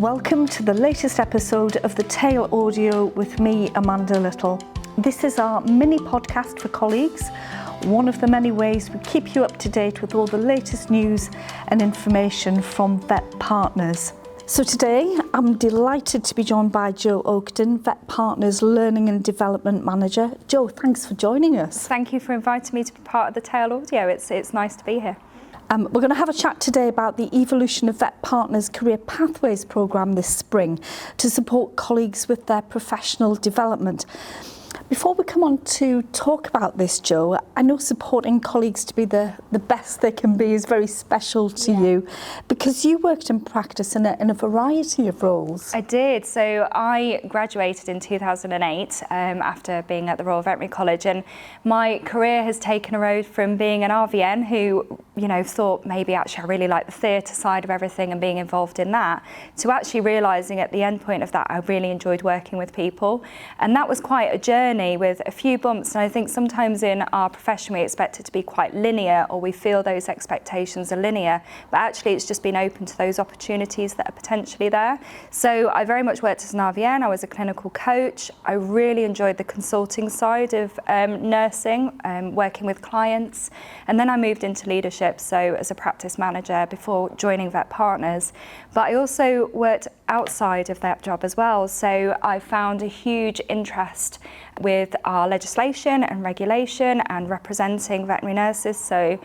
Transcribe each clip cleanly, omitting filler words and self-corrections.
Welcome to the latest episode of the Tail Audio with me, Amanda Little. This is our mini podcast for colleagues, one of the many ways we keep you up to date with all the latest news and information from VetPartners. So today, I'm delighted to be joined by Jo Oakden, VetPartners Learning and Development Manager. Jo, thanks for joining us. Thank you for inviting me to be part of the Tail Audio. It's nice to be here. We're going to have a chat today about the evolution of VetPartners Career Pathways programme this spring to support colleagues with their professional development. Before we come on to talk about this, Jo, I know supporting colleagues to be the best they can be is very special to you, because you worked in practice in a variety of roles. I did. So I graduated in 2008 after being at the Royal Veterinary College, and my career has taken a road from being an RVN who, thought maybe actually I really like the theatre side of everything and being involved in that, to actually realising at the end point of that I really enjoyed working with people. And that was quite a journey with a few bumps, and I think sometimes in our profession we expect it to be quite linear, or we feel those expectations are linear, but actually it's just been open to those opportunities that are potentially there. So I very much worked as an RVN. I was a clinical coach. I really enjoyed the consulting side of nursing, working with clients, and then I moved into leadership, so as a practice manager before joining VetPartners. But I also worked outside of that job as well, so I found a huge interest with our legislation and regulation and representing veterinary nurses. So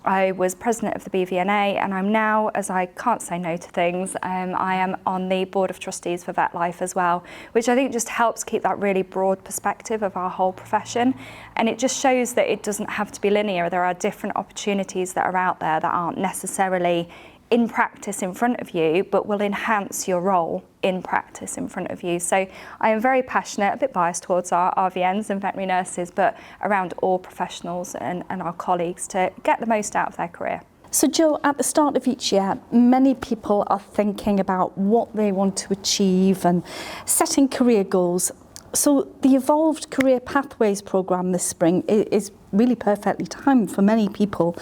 I was president of the BVNA, and I'm now, as I can't say no to things, I am on the board of trustees for VetLife as well, which I think just helps keep that really broad perspective of our whole profession. And it just shows that it doesn't have to be linear. There are different opportunities that are out there that aren't necessarily in practice in front of you, but will enhance your role in practice in front of you. So I am very passionate, a bit biased towards our RVNs and veterinary nurses, but around all professionals and our colleagues to get the most out of their career. So Jo, at the start of each year, many people are thinking about what they want to achieve and setting career goals. So the Evolved Career Pathways programme this spring is really perfectly timed for many people.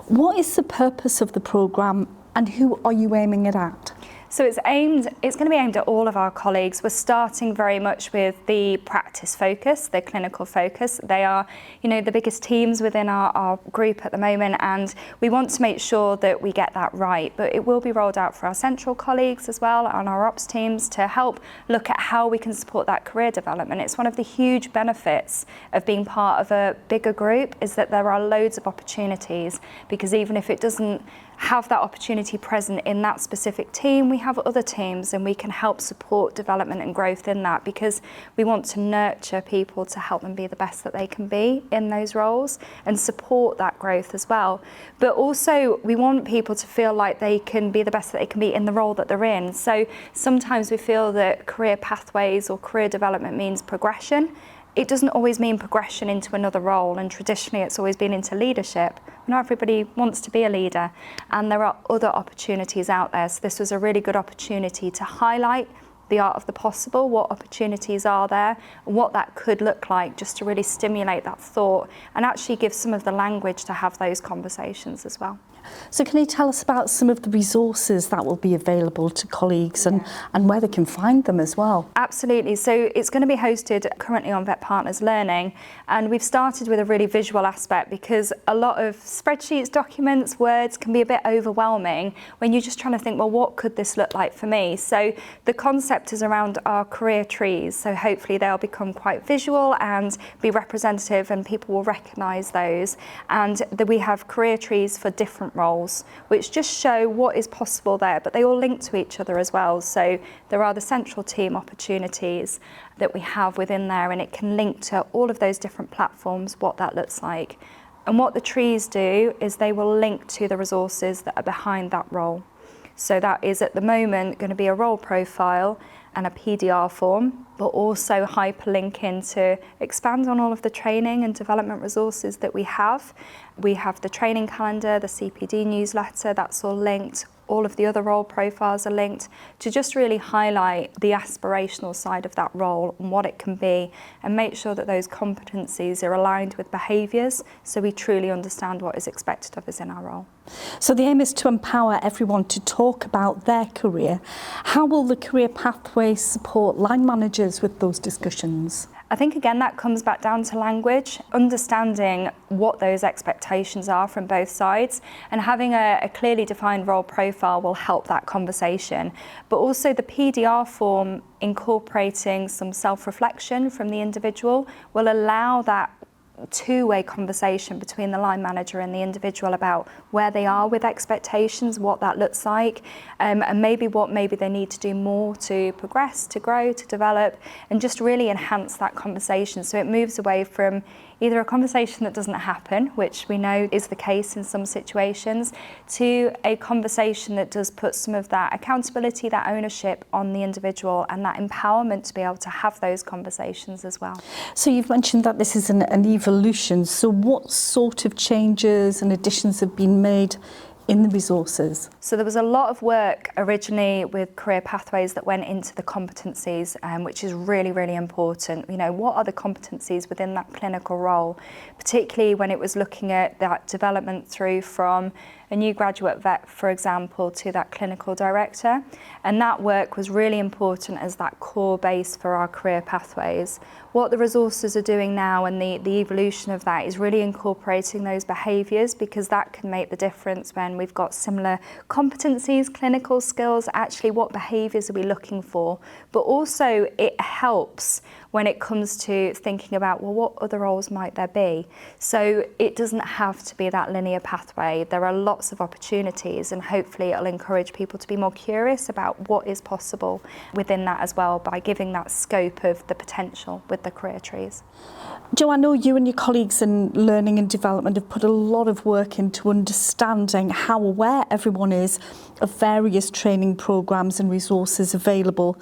What is the purpose of the programme, and who are you aiming it at? So it's going to be aimed at all of our colleagues. We're starting very much with the practice focus, the clinical focus. They are, the biggest teams within our group at the moment, and we want to make sure that we get that right. But it will be rolled out for our central colleagues as well, and our ops teams, to help look at how we can support that career development. It's one of the huge benefits of being part of a bigger group, is that there are loads of opportunities, because even if it doesn't have that opportunity present in that specific team, we have other teams, and we can help support development and growth in that, because we want to nurture people to help them be the best that they can be in those roles and support that growth as well. But also we want people to feel like they can be the best that they can be in the role that they're in. So sometimes we feel that career pathways or career development means progression. It doesn't always mean progression into another role, and traditionally it's always been into leadership. Not everybody wants to be a leader, and there are other opportunities out there. So this was a really good opportunity to highlight the art of the possible, what opportunities are there, and what that could look like, just to really stimulate that thought and actually give some of the language to have those conversations as well. So can you tell us about some of the resources that will be available to colleagues and where they can find them as well? Absolutely. So it's going to be hosted currently on VetPartners Learning, and we've started with a really visual aspect, because a lot of spreadsheets, documents, words can be a bit overwhelming when you're just trying to think, well, what could this look like for me? So the concept is around our career trees. So hopefully they'll become quite visual and be representative, and people will recognise those. And we have career trees for different roles, which just show what is possible there, but they all link to each other as well. So there are the central team opportunities that we have within there, and it can link to all of those different platforms, what that looks like. And what the trees do is they will link to the resources that are behind that role. So that is at the moment going to be a role profile and a PDR form, but also hyperlinking to expand on all of the training and development resources that we have. We have the training calendar, the CPD newsletter, that's all linked. all of the other role profiles are linked, to just really highlight the aspirational side of that role and what it can be, and make sure that those competencies are aligned with behaviours so we truly understand what is expected of us in our role. So the aim is to empower everyone to talk about their career. How will the career pathways support line managers with those discussions? I think again that comes back down to language, understanding what those expectations are from both sides, and having a clearly defined role profile will help that conversation. But also the PDR form incorporating some self-reflection from the individual will allow that two-way conversation between the line manager and the individual about where they are with expectations, what that looks like, and maybe what they need to do more to progress, to grow, to develop, and just really enhance that conversation so it moves away from either a conversation that doesn't happen, which we know is the case in some situations, to a conversation that does put some of that accountability, that ownership on the individual, and that empowerment to be able to have those conversations as well. So you've mentioned that this is an evolution. So what sort of changes and additions have been made in the resources? So there was a lot of work originally with career pathways that went into the competencies, which is really, really important. You know, what are the competencies within that clinical role, particularly when it was looking at that development through from a new graduate vet, for example, to that clinical director. And that work was really important as that core base for our career pathways. What the resources are doing now and the evolution of that is really incorporating those behaviours, because that can make the difference when we've got similar competencies, clinical skills, actually what behaviours are we looking for. But also it helps when it comes to thinking about, well, what other roles might there be? So it doesn't have to be that linear pathway. There are lots of opportunities, and hopefully it'll encourage people to be more curious about what is possible within that as well, by giving that scope of the potential with the career trees. Jo, I know you and your colleagues in learning and development have put a lot of work into understanding how aware everyone is of various training programmes and resources available.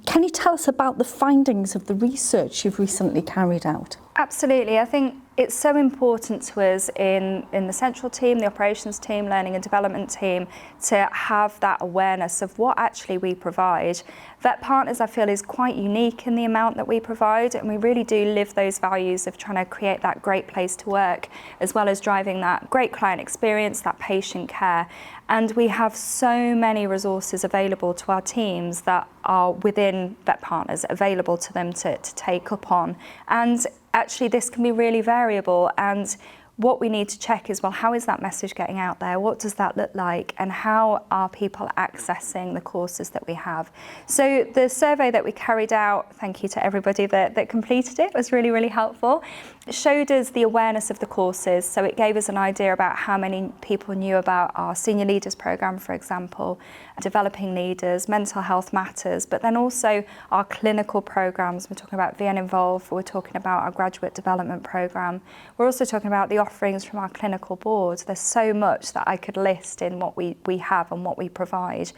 Can you tell us about the findings of the research you've recently carried out? Absolutely. I think it's so important to us in the central team, the operations team, learning and development team, to have that awareness of what actually we provide. VetPartners, I feel, is quite unique in the amount that we provide, and we really do live those values of trying to create that great place to work, as well as driving that great client experience, that patient care. And we have so many resources available to our teams that are within VetPartners, available to them to take up on. And actually this can be really variable, and what we need to check is, well, how is that message getting out there? What does that look like? And how are people accessing the courses that we have? So the survey that we carried out, thank you to everybody that completed it, was really, really helpful. It showed us the awareness of the courses. So it gave us an idea about how many people knew about our senior leaders program, for example, developing leaders, mental health matters, but then also our clinical programs. We're talking about VN Involve, we're talking about our graduate development program. We're also talking about the offerings from our clinical boards. There's so much that I could list in what we have and what we provide,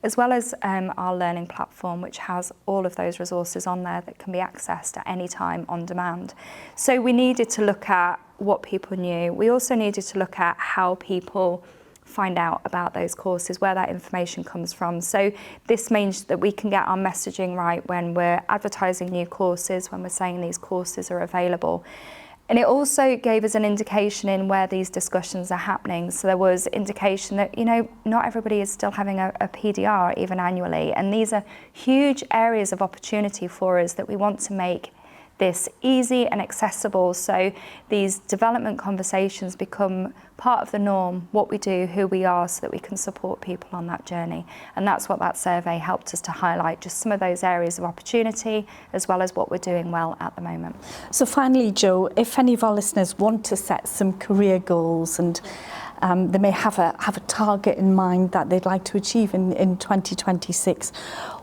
as well as our learning platform, which has all of those resources on there that can be accessed at any time on demand. So we needed to look at what people knew. We also needed to look at how people find out about those courses, where that information comes from. So this means that we can get our messaging right when we're advertising new courses, when we're saying these courses are available. And it also gave us an indication in where these discussions are happening. So there was indication that, you know, not everybody is still having a PDR even annually. And these are huge areas of opportunity for us that we want to make this easy and accessible, so these development conversations become part of the norm, what we do, who we are, so that we can support people on that journey. And that's what that survey helped us to highlight, just some of those areas of opportunity, as well as what we're doing well at the moment. So finally, Jo, if any of our listeners want to set some career goals, and they may have a target in mind that they'd like to achieve in 2026,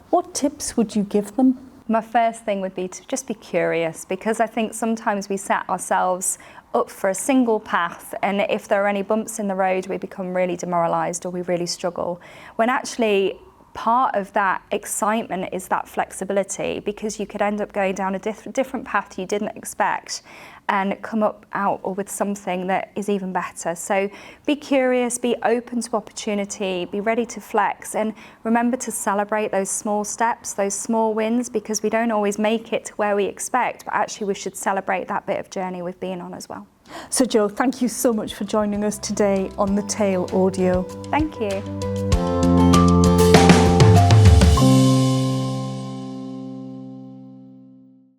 what tips would you give them? My first thing would be to just be curious, because I think sometimes we set ourselves up for a single path, and if there are any bumps in the road, we become really demoralised or we really struggle. When actually part of that excitement is that flexibility, because you could end up going down a different path you didn't expect and come out or with something that is even better. So be curious, be open to opportunity, be ready to flex, and remember to celebrate those small steps, those small wins, because we don't always make it to where we expect, but actually we should celebrate that bit of journey we've been on as well. So Jo, thank you so much for joining us today on the Tail Audio. Thank you.